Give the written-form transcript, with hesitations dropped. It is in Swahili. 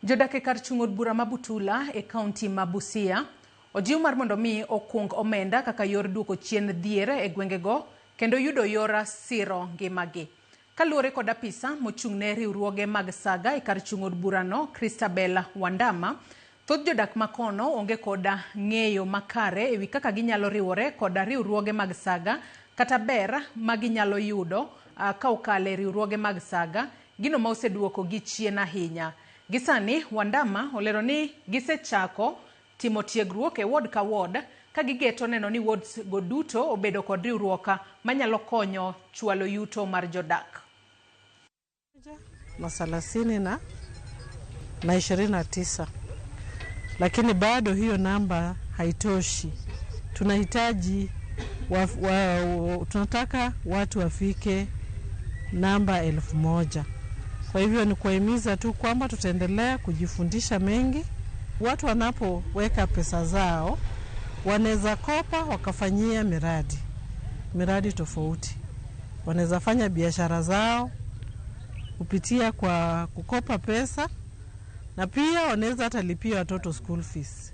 Jodak e kar chung'od bura mabutula e kaunti ma Busia ojiw mar mondo mi okung omenda kaka yor duoko chien dhier e gwengego kendo yudo yor siro ngimagi. Kaluwore kod apisa mochung'ne riwruoge mag saga e kar chung'od burano, Christabel Wandama, thoth jodak makono onge koda ng'eyo makare ewi kaka ginyalo riwore koda riwruoge mag saga kata ber maginyalo yudo ka okale riwruoge mag saga, gino ma oseduoko gi chien ahinya. Gisani Wandama olero ni gisechako timo tiegruok e ward ka ward ka gigeto neno ni wards go duto obedo kod riwruok manyalo konyo chwalo yuto mar jodak. Masalasini na 29, lakini bado hiyo namba haitoshi. Tunahitaji tunataka watu wafike namba 1000. Kwa hivyo ni kuhimiza tu kwamba tutaendelea kujifundisha mengi. Watu wanapoweka pesa zao wanaweza kopa wakafanyia miradi tofauti. Wanaweza fanya biashara zao kupitia kwa kukopa pesa, na pia wanaweza hata lipia watoto school fees.